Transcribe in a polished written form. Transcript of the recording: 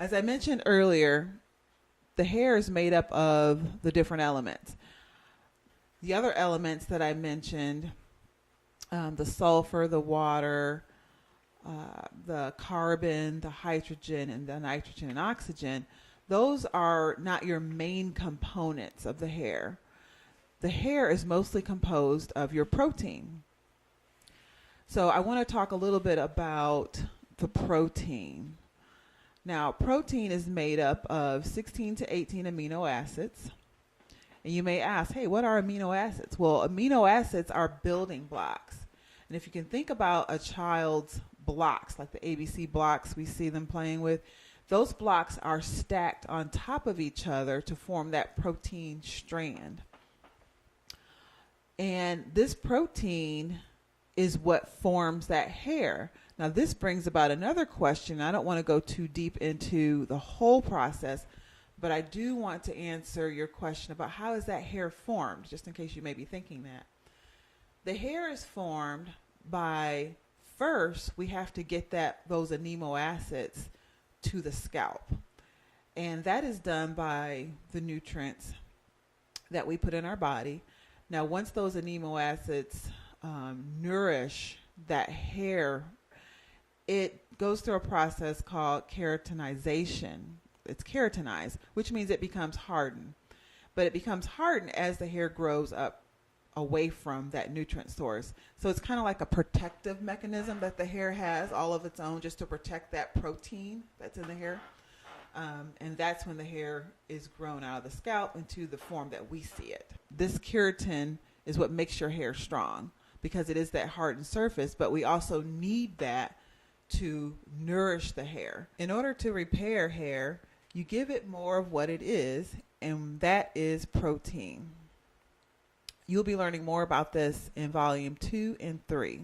As I mentioned earlier, the hair is made up of the different elements. The other elements that I mentioned, the sulfur, the water, the carbon, the hydrogen, and the nitrogen and oxygen, those are not your main components of the hair. The hair is mostly composed of your protein. So I want to talk a little bit about the protein. Now, protein is made up of 16 to 18 amino acids. And you may ask, hey, what are amino acids? Well, amino acids are building blocks. And if you can think about a child's blocks, like the ABC blocks we see them playing with, those blocks are stacked on top of each other to form that protein strand. And this protein is what forms that hair. Now, this brings about another question. I don't want to go too deep into the whole process, but I do want to answer your question about how is that hair formed, just in case you may be thinking that. The hair is formed by, first, we have to get those amino acids to the scalp. And that is done by the nutrients that we put in our body. Now, once those amino acids nourish that hair, it goes through a process called keratinization. It's keratinized, which means it becomes hardened. But it becomes hardened as the hair grows up away from that nutrient source. So it's kind of like a protective mechanism that the hair has all of its own, just to protect that protein that's in the hair. And that's when the hair is grown out of the scalp into the form that we see it. This keratin is what makes your hair strong, because it is that hardened surface, but we also need that to nourish the hair. In order to repair hair, you give it more of what it is, and that is protein. You'll be learning more about this in volume 2 and 3.